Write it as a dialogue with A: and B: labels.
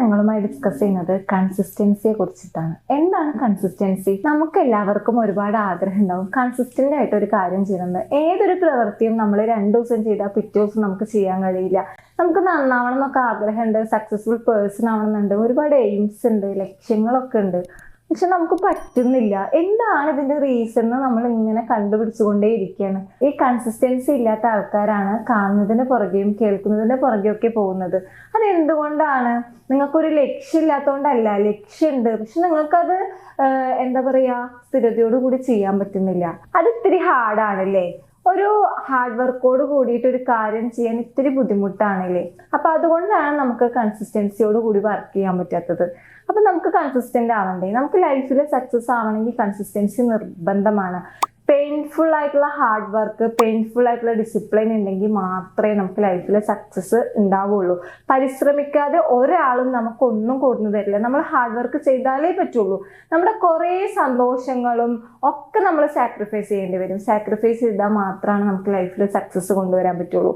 A: നിങ്ങളുമായി ഡിസ്കസ് ചെയ്യുന്നത് കൺസിസ്റ്റൻസിയെ കുറിച്ചിട്ടാണ്. എന്താണ് കൺസിസ്റ്റൻസി? നമുക്ക് എല്ലാവർക്കും ഒരുപാട് ആഗ്രഹം ഉണ്ടാവും കൺസിസ്റ്റന്റ് ആയിട്ട് ഒരു കാര്യം ചെയ്യുന്നത്. ഏതൊരു പ്രവൃത്തിയും നമ്മൾ 2 ദിവസം ചെയ്താൽ പിറ്റേ ദിവസം നമുക്ക് ചെയ്യാൻ കഴിയില്ല. നമുക്ക് നന്നാവണം എന്നൊക്കെ ആഗ്രഹമുണ്ട്, സക്സസ്ഫുൾ പേഴ്സൺ ആവണമെന്നുണ്ട്, ഒരുപാട് എയിംസ് ഉണ്ട്, ലക്ഷ്യങ്ങളൊക്കെ ഉണ്ട്. പക്ഷെ നമുക്ക് പറ്റുന്നില്ല. എന്താണ് ഇതിന്റെ റീസൺ എന്ന് നമ്മൾ ഇങ്ങനെ കണ്ടുപിടിച്ചുകൊണ്ടേ ഇരിക്കുകയാണ്. ഈ കൺസിസ്റ്റൻസി ഇല്ലാത്ത ആൾക്കാരാണ് കാണുന്നതിന് പുറകെയും കേൾക്കുന്നതിന്റെ പുറകെയും ഒക്കെ പോകുന്നത്. അത് എന്തുകൊണ്ടാണ്? നിങ്ങൾക്കൊരു ലക്ഷ്യം ഇല്ലാത്തതുകൊണ്ടല്ല, ലക്ഷ്യമുണ്ട്, പക്ഷെ നിങ്ങൾക്കത് എന്താ പറയാ, സ്ഥിരതയോട് കൂടി ചെയ്യാൻ പറ്റുന്നില്ല. അത് ഇത്തിരി ഹാർഡാണല്ലേ? ഒരു ഹാർഡ് വർക്കോട് കൂടിയിട്ട് ഒരു കാര്യം ചെയ്യാൻ ഇത്തിരി ബുദ്ധിമുട്ടാണല്ലേ? അപ്പൊ അതുകൊണ്ടാണ് നമുക്ക് കൺസിസ്റ്റൻസിയോട് കൂടി വർക്ക് ചെയ്യാൻ പറ്റാത്തത്. അപ്പൊ നമുക്ക് കൺസിസ്റ്റന്റ് ആവണ്ടേ? നമുക്ക് ലൈഫിൽ സക്സസ് ആവണമെങ്കിൽ കൺസിസ്റ്റൻസി നിർബന്ധമാണ്. പെയിൻഫുൾ ആയിട്ടുള്ള ഹാർഡ് വർക്ക്, പെയിൻഫുൾ ആയിട്ടുള്ള ഡിസിപ്ലിൻ ഉണ്ടെങ്കിൽ മാത്രമേ നമുക്ക് ലൈഫിൽ സക്സസ് ഉണ്ടാവുള്ളൂ. പരിശ്രമിക്കാതെ ഒരാളും നമുക്കൊന്നും കൊടുന്നു തരില്ല. നമ്മൾ ഹാർഡ് വർക്ക് ചെയ്താലേ പറ്റുള്ളൂ. നമ്മുടെ കുറേ സന്തോഷങ്ങളും ഒക്കെ നമ്മൾ സാക്രിഫൈസ് ചെയ്യേണ്ടി വരും. സാക്രിഫൈസ് ചെയ്താൽ മാത്രമാണ് നമുക്ക് ലൈഫിൽ സക്സസ് കൊണ്ടുവരാൻ പറ്റുള്ളൂ.